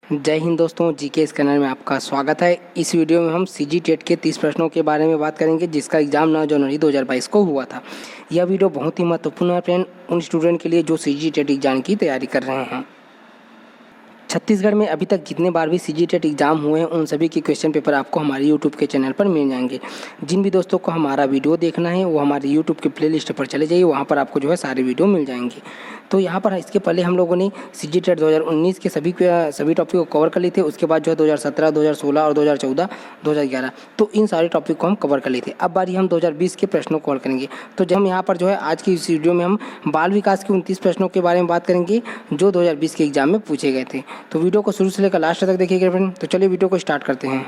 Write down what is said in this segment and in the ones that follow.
जय हिंद दोस्तों, GK scanner में आपका स्वागत है। इस वीडियो में हम सीजी टेट के 30 प्रश्नों के बारे में बात करेंगे जिसका एग्जाम 9 जनवरी 2022 को हुआ था। यह वीडियो बहुत ही महत्वपूर्ण है फ्रेंड उन स्टूडेंट के लिए जो सीजी टेट एग्जाम की तैयारी कर रहे हैं। छत्तीसगढ़ में अभी तक जितने बार भी सीजी टेट एग्जाम हुए हैं उन सभी के क्वेश्चन पेपर आपको हमारे यूट्यूब के चैनल पर मिल जाएंगे। जिन भी दोस्तों को हमारा वीडियो देखना है वो हमारे यूट्यूब के प्लेलिस्ट पर चले जाइए, वहाँ पर आपको सारे वीडियो मिल जाएंगे। तो यहाँ पर इसके पहले हम लोगों ने सीजी टेट 2019 के सभी टॉपिक को कवर कर लिए थे। उसके बाद 2017, 2016 और 2014, 2011 तो इन सारे टॉपिक को हम कवर कर लिए थे। अब बारी हम 2020 के प्रश्नों को कवर करेंगे। तो जब हम यहाँ पर आज की इस वीडियो में हम बाल विकास के 29 प्रश्नों के बारे में बात करेंगे जो 2020 के एग्जाम में पूछे गए थे। तो वीडियो को शुरू से लेकर लास्ट तक देखिएगा फ्रेंड। तो चलिए वीडियो को स्टार्ट करते हैं।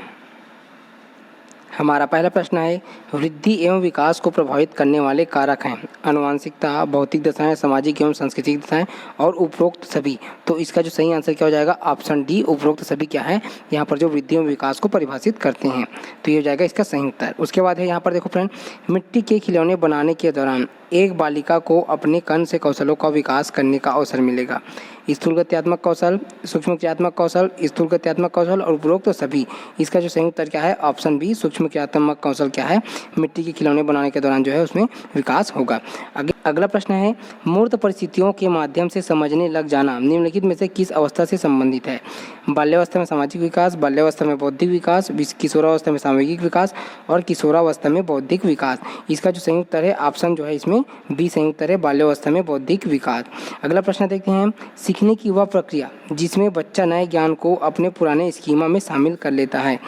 हमारा पहला प्रश्न है, वृद्धि एवं विकास को प्रभावित करने वाले कारक हैं आनुवंशिकता, भौतिक दशाएं, सामाजिक एवं सांस्कृतिक दशाएं और उपरोक्त सभी। तो इसका जो सही आंसर क्या हो जाएगा, ऑप्शन डी उपरोक्त सभी क्या है, यहाँ पर जो वृद्धि एवं विकास को परिभाषित करते हैं। तो ये हो जाएगा इसका सही उत्तर। उसके बाद है यहाँ पर देखो फ्रेंड, मिट्टी के खिलौने बनाने के दौरान एक बालिका को अपने कौन से कौशलों का विकास करने का अवसर मिलेगा। स्थूलगत्यात्मक कौशल, सूक्ष्मक्रियात्मक कौशल, स्थूलगत्यात्मक कौशल और उपरोक्त सभी। इसका जो सही उत्तर क्या है, ऑप्शन बी सूक्ष्मक्रियात्मक कौशल क्या है, मिट्टी के खिलौने बनाने के दौरान उसमें विकास होगा। अगला प्रश्न है, मूर्त परिस्थितियों के माध्यम से समझने लग जाना निम्नलिखित में से किस अवस्था से संबंधित है। बाल्यावस्था में सामाजिक विकास, बाल्यावस्था में बौद्धिक विकास, किशोरावस्था में सामूहिक विकास और किशोरावस्था में बौद्धिक विकास। इसका जो सही उत्तर है ऑप्शन इसमें बी सही उत्तर है, बाल्यावस्था में बौद्धिक विकास। अगला प्रश्न देखते हैं, सीखने की वह प्रक्रिया जिसमें बच्चा नए ज्ञान को अपने पुराने स्कीमा में शामिल कर लेता है।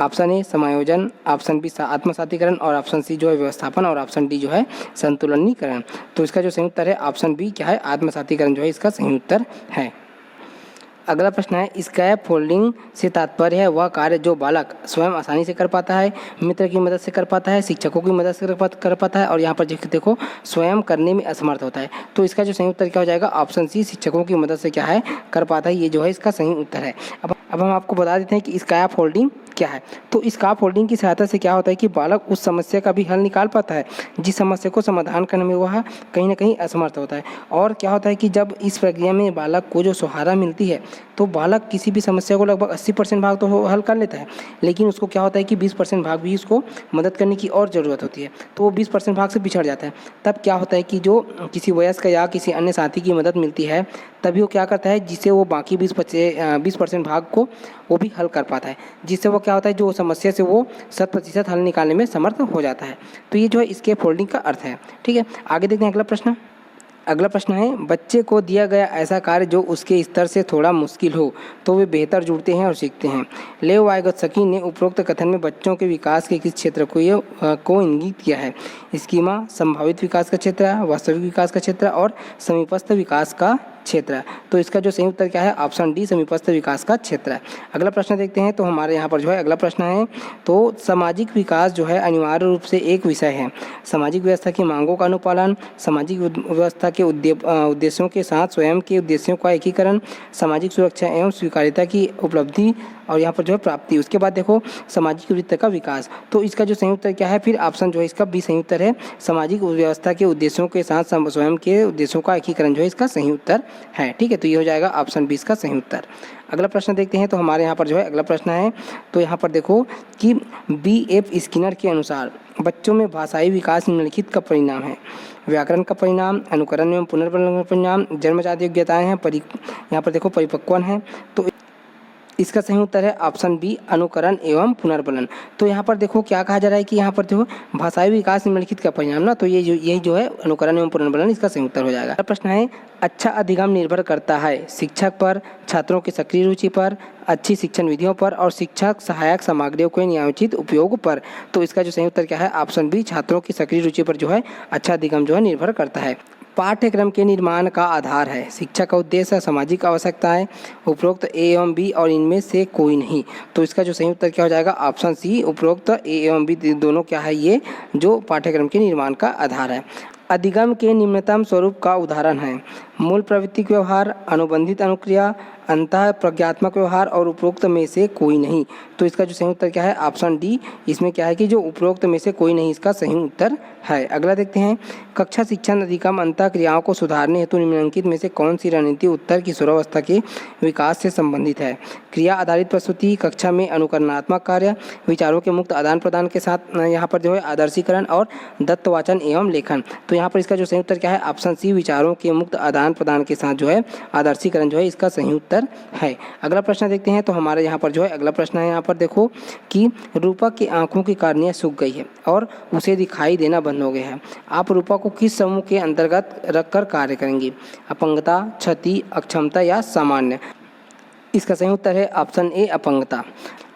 ऑप्शन ए समायोजन, ऑप्शन बी आत्मसातीकरण और ऑप्शन सी व्यवस्थापन और ऑप्शन डी संतुलनीकरण। तो इसका जो सही उत्तर है ऑप्शन बी क्या है, आत्मसातीकरण इसका सही उत्तर है। अगला प्रश्न है, स्कैप फोल्डिंग से तात्पर्य है वह कार्य जो बालक स्वयं आसानी से कर पाता है, मित्र की मदद से कर पाता है, शिक्षकों की मदद से कर पाता है और यहाँ पर देखो स्वयं करने में असमर्थ होता है। तो इसका जो सही उत्तर क्या हो जाएगा, ऑप्शन सी शिक्षकों की मदद से क्या है कर पाता है। ये इसका सही उत्तर है। अब हम आपको बता देते हैं कि स्कैप फोल्डिंग क्या है। तो स्कैप फोल्डिंग की सहायता से क्या होता है कि बालक उस समस्या का भी हल निकाल पाता है जिस समस्या को समाधान करने में वह कहीं ना कहीं असमर्थ होता है। और क्या होता है कि जब इस प्रक्रिया में बालक को जो सहारा मिलती है तो बालक किसी भी समस्या को लगभग 80% भाग तो हल कर लेता है, लेकिन उसको क्या होता है कि 20% भाग भी उसको मदद करने की और ज़रूरत होती है। तो वो 20% भाग से पिछड़ जाता है। तब क्या होता है कि जो किसी वयस्क या किसी अन्य साथी की मदद मिलती है तभी वो क्या करता है, जिससे वो बाकी 20% भाग को वो भी हल कर पाता है, जिससे वो क्या होता है जो समस्या से वो 100% हल निकालने में समर्थ हो जाता है। तो ये स्कैप फोल्डिंग का अर्थ है। ठीक है, आगे देखते हैं अगला प्रश्न। अगला प्रश्न है, बच्चे को दिया गया ऐसा कार्य जो उसके स्तर से थोड़ा मुश्किल हो तो वे बेहतर जुड़ते हैं और सीखते हैं। लेव वाइगोत्स्की ने उपरोक्त कथन में बच्चों के विकास के किस क्षेत्र को इंगित किया है। स्कीमा, संभावित विकास का क्षेत्र, वास्तविक विकास का क्षेत्र और समीपस्थ विकास का क्षेत्र। तो इसका जो सही उत्तर क्या है, ऑप्शन डी समीपस्थ विकास का क्षेत्र है। अगला प्रश्न देखते हैं। तो हमारे यहाँ पर अगला प्रश्न है, तो सामाजिक विकास अनिवार्य रूप से एक विषय है। सामाजिक व्यवस्था की मांगों का अनुपालन, सामाजिक व्यवस्था के उद्देश्यों के साथ स्वयं के उद्देश्यों का एकीकरण, सामाजिक सुरक्षा एवं स्वीकार्यता की उपलब्धि और यहाँ पर प्राप्ति। उसके बाद देखो सामाजिक वृत्त का विकास। तो इसका जो सही उत्तर क्या है, फिर ऑप्शन इसका बी सही उत्तर है, सामाजिक व्यवस्था के उद्देश्यों के साथ स्वयं के उद्देश्यों का एकीकरण इसका सही उत्तर है। ठीक है, तो ये हो जाएगा ऑप्शन बी इसका सही उत्तर। अगला प्रश्न देखते हैं। तो हमारे यहाँ पर अगला प्रश्न है, तो यहाँ पर देखो कि B.F. स्किनर के अनुसार बच्चों में भाषाई विकास निम्नलिखित का परिणाम है। व्याकरण का परिणाम, अनुकरण एवं पुनर्बलन का परिणाम, जन्मजात योग्यताएं हैं, यहाँ पर देखो परिपक्वन है। तो इसका सही उत्तर है ऑप्शन बी अनुकरण एवं पुनर्बलन। तो यहाँ पर देखो क्या कहा जा रहा है कि यहाँ पर भाषाई विकास निम्नलिखित का परिणाम ना, तो यही है अनुकरण एवं पुनर्बलन, इसका सही उत्तर हो जाएगा। प्रश्न है, अच्छा अधिगम निर्भर करता है शिक्षक पर, छात्रों की सक्रिय रुचि पर, अच्छी शिक्षण विधियों पर और शिक्षक सहायक सामग्रियों के नियोजित उपयोग पर। तो इसका जो सही उत्तर क्या है, ऑप्शन बी छात्रों की सक्रिय रुचि पर अच्छा अधिगम निर्भर करता है। पाठ्यक्रम के निर्माण का आधार है शिक्षा का उद्देश्य, सामाजिक आवश्यकताएं, उपरोक्त ए एवं बी और इनमें से कोई नहीं। तो इसका जो सही उत्तर क्या हो जाएगा, ऑप्शन सी उपरोक्त ए एवं बी दोनों क्या है, ये जो पाठ्यक्रम के निर्माण का आधार है। अधिगम के निम्नतम स्वरूप का उदाहरण है मूल प्रवृत्तिक व्यवहार, अनुबंधित अनुक्रिया, अंतः प्रज्ञात्मक व्यवहार और उपरोक्त में से कोई नहीं। तो इसका जो सही उत्तर क्या है, ऑप्शन डी। इसमें क्या है कि जो उपरोक्त में से कोई नहीं इसका सही उत्तर है। अगला देखते हैं, कक्षा शिक्षण अधिगम अंतः क्रियाओं को सुधारने हेतु निम्नलिखित में से कौन सी रणनीति उत्तर किशोरावस्था के विकास से संबंधित है। क्रिया आधारित प्रस्तुति, कक्षा में अनुकरणात्मक कार्य, विचारों के मुक्त आदान प्रदान के साथ यहाँ पर जो है आदर्शीकरण और दत्तवाचन एवं लेखन। तो यहाँ पर इसका जो सही उत्तर क्या है, ऑप्शन सी, विचारों के मुक्त आदान प्रदान के साथ जो है आदर्शीकरण जो है इसका सही उत्तर है। अगला प्रश्न देखते हैं। तो हमारे यहाँ पर जो है अगला प्रश्न है, यहाँ पर देखो कि रूपक की आंखों की कार्निया सूख गई है और उसे दिखाई देना बंद हो गया है। आप रूपक को किस समूह के अंतर्गत रखकर कार्य करेंगे, अपंगता, क्षति, अक्षमता या सामान्य। इसका सही उत्तर है ऑप्शन ए, अपंगता।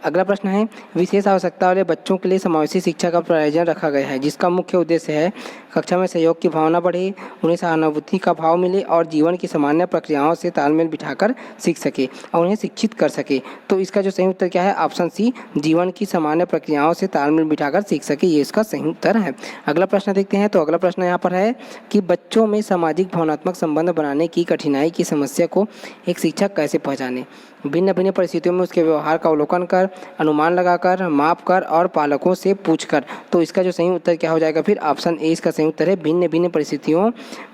अगला प्रश्न है, विशेष आवश्यकता वाले बच्चों के लिए समावेशी शिक्षा का प्रायोजन रखा गया है जिसका मुख्य उद्देश्य है कक्षा में सहयोग की भावना बढ़े, उन्हें सहानुभूति का भाव मिले और जीवन की सामान्य प्रक्रियाओं से तालमेल बिठाकर सीख सके और उन्हें शिक्षित कर सके। तो इसका जो सही उत्तर क्या है, ऑप्शन सी, जीवन की सामान्य प्रक्रियाओं से तालमेल बिठाकर सीख सके, ये इसका सही उत्तर है। अगला प्रश्न देखते हैं। तो अगला प्रश्न यहाँ पर है कि बच्चों में सामाजिक भावनात्मक संबंध बनाने की कठिनाई की समस्या को एक शिक्षक कैसे पहचाने। भिन्न भिन्न परिस्थितियों में उसके व्यवहार का अवलोकन कर, अनुमान लगाकर, माप कर और पालकों से पूछकर। तो इसका जो सही उत्तर क्या हो जाएगा, फिर ऑप्शन ए इसका सही उत्तर है, भिन्न भिन्न परिस्थितियों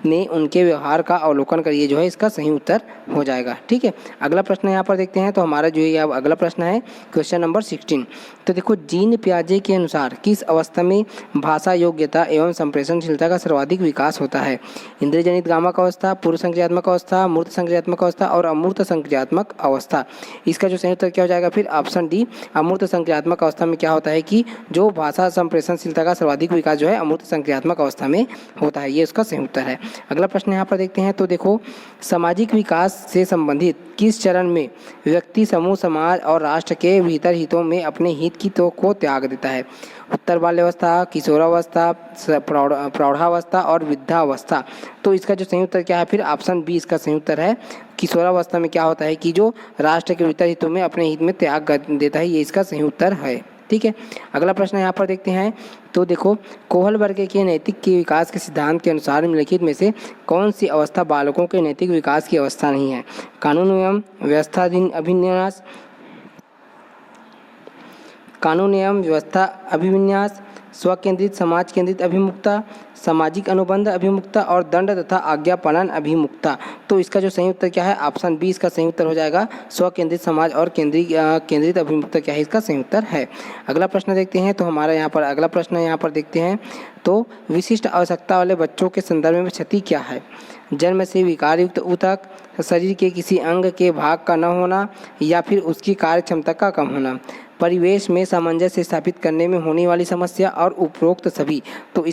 में उनके व्यवहार का अवलोकन करिए जो है इसका सही उत्तर हो जाएगा। ठीक है, अगला प्रश्न यहाँ पर देखते हैं। तो हमारा जो है अगला प्रश्न है क्वेश्चन नंबर 16। तो देखो, जीन पियाजे के अनुसार किस अवस्था में भाषा योग्यता एवं संप्रेषणशीलता का सर्वाधिक विकास होता है। इंद्रियजनित गामक अवस्था, पूर्व संक्रियात्मक अवस्था, मूर्त संक्रियात्मक अवस्था और अमूर्त संक्रियात्मक अवस्था। इसका जो सही उत्तर क्या हो जाएगा, फिर ऑप्शन डी, अमूर्त संक्रियात्मक अवस्था में क्या होता है कि जो भाषा संप्रेषणशीलता का सर्वाधिक विकास जो है अमूर्त संक्रियात्मक अवस्था में होता है, ये उसका सही उत्तर है। अगला प्रश्न यहाँ पर देखते हैं। तो देखो, सामाजिक विकास से संबंधित किस चरण में व्यक्ति समूह, समाज और राष्ट्र के भीतर हितों में अपने हित की तो को त्याग देता है। उत्तर बाल्यावस्था, किशोरावस्था, प्रौढ़ावस्था और वृद्धावस्था। तो इसका जो सही उत्तर क्या है, फिर ऑप्शन बी इसका सही उत्तर है। किशोरावस्था में क्या होता है कि जो राष्ट्र के भीतर हितों में अपने हित में त्याग देता है, ये इसका सही उत्तर है। ठीक है, अगला प्रश्न यहाँ पर देखते हैं। तो देखो, कोहल वर्ग के नैतिक के विकास के सिद्धांत के अनुसार निम्नलिखित में से कौन सी अवस्था बालकों के नैतिक विकास की अवस्था नहीं है। कानून एवं व्यवस्थाधीन अभिन्यास, कानून एवं व्यवस्था अभिविन्यास, स्वकेंद्रित समाज केंद्रित अभिमुखता, सामाजिक अनुबंध अभिमुखता और दंड तथा आज्ञा पालन अभिमुखता। तो इसका जो सही उत्तर क्या है, ऑप्शन बी इसका सही उत्तर हो जाएगा। स्वकेंद्रित समाज और केंद्रित अभिमुखता क्या है, इसका सही उत्तर है। अगला प्रश्न देखते हैं। तो हमारा यहाँ पर अगला प्रश्न यहाँ पर देखते हैं। तो विशिष्ट आवश्यकता वाले बच्चों के संदर्भ में क्षति क्या है। जन्म से विकार युक्त ऊतक, शरीर के किसी अंग के भाग का न होना या फिर उसकी कार्य क्षमता का कम होना, परिवेश में सामंजस्य स्थापित करने में होने वाली समस्या और उपरोक्त सभी। तो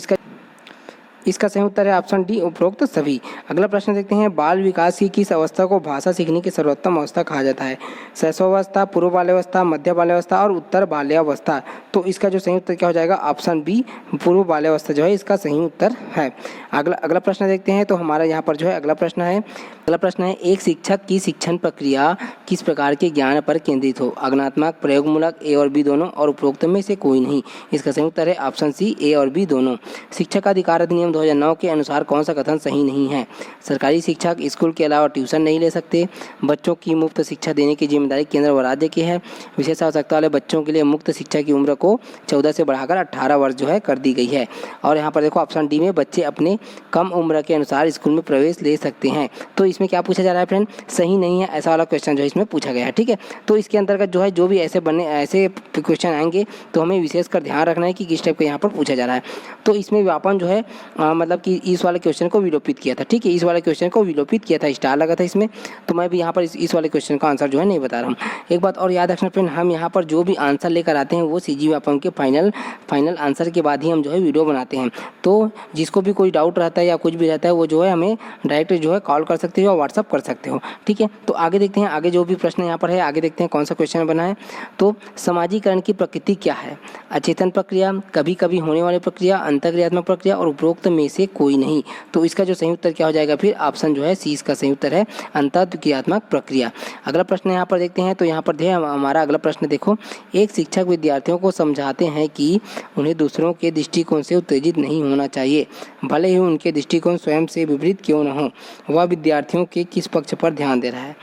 इसका सही उत्तर है ऑप्शन डी, उपरोक्त सभी। अगला प्रश्न देखते हैं। बाल विकास की किस अवस्था को भाषा सीखने की सर्वोत्तम अवस्था कहा जाता है। शैशवावस्था, पूर्व बाल्यावस्था, मध्य बाल्यावस्था और उत्तर बाल्यावस्था। तो इसका जो सही उत्तर क्या हो जाएगा, ऑप्शन बी, पूर्व बाल्यावस्था जो है इसका सही उत्तर है। अगला प्रश्न देखते हैं। तो हमारा यहाँ पर जो है अगला प्रश्न है, एक शिक्षक की शिक्षण प्रक्रिया किस प्रकार के ज्ञान पर केंद्रित हो। आज्ञानात्मक, प्रयोगमूलक, ए और बी दोनों और उपरोक्त में से कोई नहीं। इसका सही उत्तर है ऑप्शन सी, ए और बी दोनों। शिक्षक अधिकार अधिनियम 2009 के अनुसार कौन सा कथन सही नहीं है। सरकारी शिक्षक स्कूल के अलावा ट्यूशन नहीं ले सकते। बच्चों की मुफ्त शिक्षा देने की जिम्मेदारी केंद्र व राज्य की है। विशेष आवश्यकता वाले बच्चों के लिए मुफ्त शिक्षा की उम्र को 14 से बढ़ाकर 18 वर्ष जो है कर दी गई है। और यहाँ पर देखो ऑप्शन डी में बच्चे अपने कम उम्र के अनुसार स्कूल में प्रवेश ले सकते हैं। तो इसमें क्या पूछा जा रहा है फ्रेंड, सही नहीं है, ऐसा वाला क्वेश्चन जो है इसमें पूछा गया है। ठीक है, तो इसके अंतर्गत जो है जो भी ऐसे क्वेश्चन आएंगे तो हमें विशेषकर ध्यान रखना है कि किस टाइप का यहाँ पर पूछा जा रहा है। तो इसमें व्यापन जो है मतलब कि इस वाले क्वेश्चन को विलोपित किया था। ठीक है, इस वाले क्वेश्चन को विलोपित किया था, स्टार लगा था इसमें। तो मैं भी यहाँ पर इस वाले क्वेश्चन का आंसर जो है नहीं बता रहा हूँ। एक बात और याद रखना फ्रेंड, हम यहाँ पर जो भी आंसर लेकर आते हैं वो सीजी व्यापन के फाइनल आंसर के बाद ही हम जो है वीडियो बनाते हैं। तो जिसको भी कोई डाउट रहता है या कुछ भी रहता है वो जो है हमें डायरेक्ट जो है कॉल कर सकते हो या व्हाट्सअप कर सकते हो। ठीक है, तो आगे देखते हैं, आगे जो भी प्रश्न यहाँ पर है आगे देखते हैं कौन सा क्वेश्चन बना है। तो समाजीकरण की प्रकृति क्या है। अचेतन प्रक्रिया, कभी कभी होने वाली प्रक्रिया, अंतःक्रियात्मक प्रक्रिया और उपरोक्त में से कोई नहीं। तो इसका जो सही उत्तर क्या हो जाएगा फिर ऑप्शन जो है सी इसका सही उत्तर है, अंतःक्रियात्मक प्रक्रिया। अगला प्रश्न यहाँ पर देखते हैं। तो यहाँ पर हमारा अगला प्रश्न देखो, एक शिक्षक विद्यार्थियों को समझाते हैं कि उन्हें दूसरों के दृष्टिकोण से उत्तेजित नहीं होना चाहिए, भले ही उनके दृष्टिकोण स्वयं से विपरीत क्यों न हो। वह विद्यार्थियों के किस पक्ष पर ध्यान दे रहा है?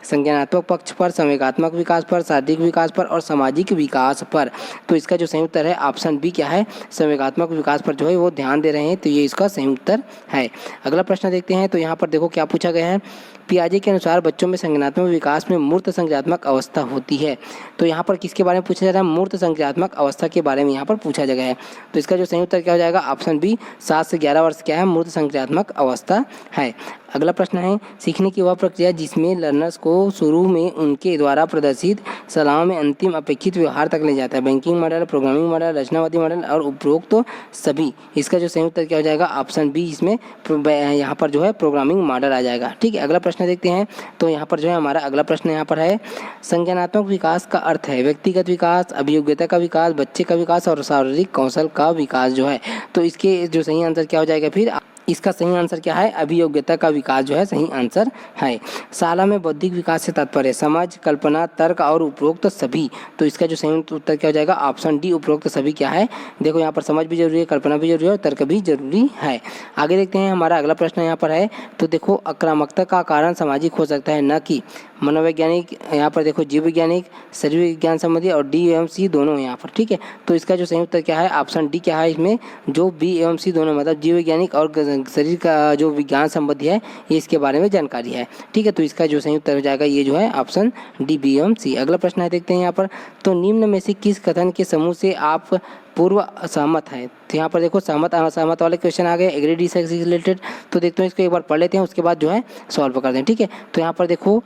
संज्ञानात्मक पक्ष पर, संवेगात्मक विकास पर, शारीरिक विकास पर और सामाजिक विकास पर। तो इसका जो सही उत्तर है ऑप्शन बी क्या है, संवेगात्मक विकास पर जो है वो ध्यान दे रहे हैं। तो ये इसका सही उत्तर है। अगला प्रश्न देखते हैं। तो यहाँ पर देखो क्या पूछा गया है, पियाजे के अनुसार बच्चों में संज्ञानात्मक विकास में मूर्त संज्ञानात्मक अवस्था होती है। तो यहाँ पर किसके बारे में पूछा जा रहा है? मूर्त संज्ञानात्मक अवस्था के बारे में यहाँ पर पूछा गया है। तो इसका जो सही उत्तर क्या हो जाएगा? ऑप्शन बी 7 से 11 वर्ष क्या है, मूर्त संज्ञानात्मक अवस्था है। अगला प्रश्न है, सीखने की वह प्रक्रिया जिसमें लर्नर्स को शुरू में उनके द्वारा प्रदर्शित सलाह में अंतिम अपेक्षित व्यवहार तक ले जाता है। बैंकिंग मॉडल, प्रोग्रामिंग मॉडल, रचनावादी मॉडल और उपरोक्त तो सभी। इसका जो सही उत्तर क्या हो जाएगा? ऑप्शन बी इसमें यहाँ पर जो है प्रोग्रामिंग मॉडल आ जाएगा। ठीक है, अगला प्रश्न देखते हैं। तो यहाँ पर जो है हमारा अगला प्रश्न यहाँ पर है, संज्ञानात्मक विकास का अर्थ है व्यक्तिगत विकास, अभियोग्यता का विकास, बच्चे का विकास और शारीरिक कौशल का विकास जो है। तो इसके जो सही आंसर क्या हो जाएगा फिर? इसका सही आंसर क्या है? अभियोग्यता का विकास जो है सही आंसर है। शाला में बौद्धिक विकास से तात्पर्य समझ, कल्पना, तर्क और उपरोक्त सभी। तो इसका जो सही उत्तर क्या हो जाएगा? ऑप्शन डी उपरोक्त सभी क्या है? देखो यहाँ पर समझ भी जरूरी है, कल्पना भी जरूरी है और तर्क भी जरूरी है। आगे देखते हैं, हमारा अगला प्रश्न यहाँ पर है। तो देखो, आक्रामकता का कारण सामाजिक हो सकता है, न कि मनोवैज्ञानिक। यहाँ पर देखो जीव वैज्ञानिक, शरीर विज्ञान संबंधी और डी एवं सी दोनों यहाँ पर। ठीक है, तो इसका जो सही उत्तर क्या है? ऑप्शन डी क्या है इसमें? जो बी एवं सी दोनों, मतलब जीव वैज्ञानिक और शरीर का जो विज्ञान संबंधी है ये इसके बारे में जानकारी है। ठीक है, तो इसका जो सही उत्तर हो जाएगा ये जो है ऑप्शन डी, बी एवं सी। अगला प्रश्न है, देखते हैं यहाँ पर। तो निम्न में से किस कथन के समूह से आप पूर्व असहमत है? तो यहाँ पर देखो सहमत असहमत वाले क्वेश्चन आ गए, एग्री डिसएग्री रिलेटेड। तो देखते हैं इसको एक बार पढ़ लेते हैं, उसके बाद जो है सॉल्व कर दें। ठीक है, तो यहाँ पर देखो,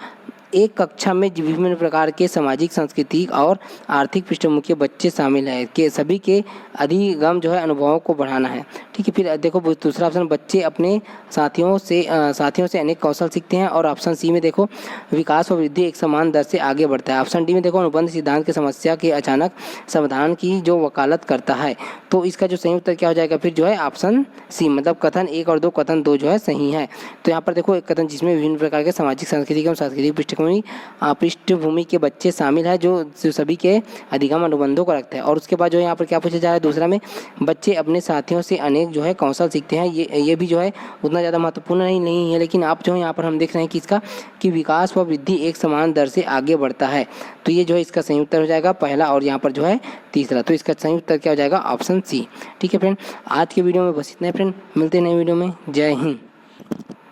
एक कक्षा में विभिन्न प्रकार के सामाजिक, सांस्कृतिक और आर्थिक पृष्ठभूमि के बच्चे शामिल हैं कि सभी के अधिगम जो है अनुभवों को बढ़ाना है। ठीक है, फिर देखो दूसरा ऑप्शन, बच्चे अपने साथियों से अनेक कौशल सीखते हैं। और ऑप्शन सी में देखो, विकास और वृद्धि एक समान दर से आगे बढ़ता है। ऑप्शन डी में देखो, अनुबंध सिद्धांत की समस्या के अचानक समाधान की जो वकालत करता है। तो इसका जो सही उत्तर क्या हो जाएगा फिर? जो है ऑप्शन सी, मतलब कथन 1 और 2, कथन 2 जो है सही है। तो यहाँ पर देखो, एक कथन जिसमें विभिन्न प्रकार के सामाजिक, सांस्कृतिक एवं सांस्कृतिक पृष्ठभूमि के बच्चे शामिल है जो सभी के अधिगम अनुबंधों को रखते हैं। और उसके बाद जो यहाँ पर क्या पूछा जा रहा है दूसरा में, बच्चे अपने साथियों से अनेक जो है कौशल सीखते हैं। ये भी जो है उतना ज़्यादा महत्वपूर्ण नहीं है, लेकिन आप जो है यहाँ पर हम देख रहे हैं कि इसका कि विकास व वृद्धि एक समान दर से आगे बढ़ता है। तो ये जो है इसका सही उत्तर हो जाएगा पहला, और यहाँ पर जो है तीसरा। तो इसका सही उत्तर क्या हो जाएगा? Option C. ठीक है फ्रेंड, आज के वीडियो में बस इतना है फ्रेंड, मिलते हैं नए वीडियो में। जय हिंद।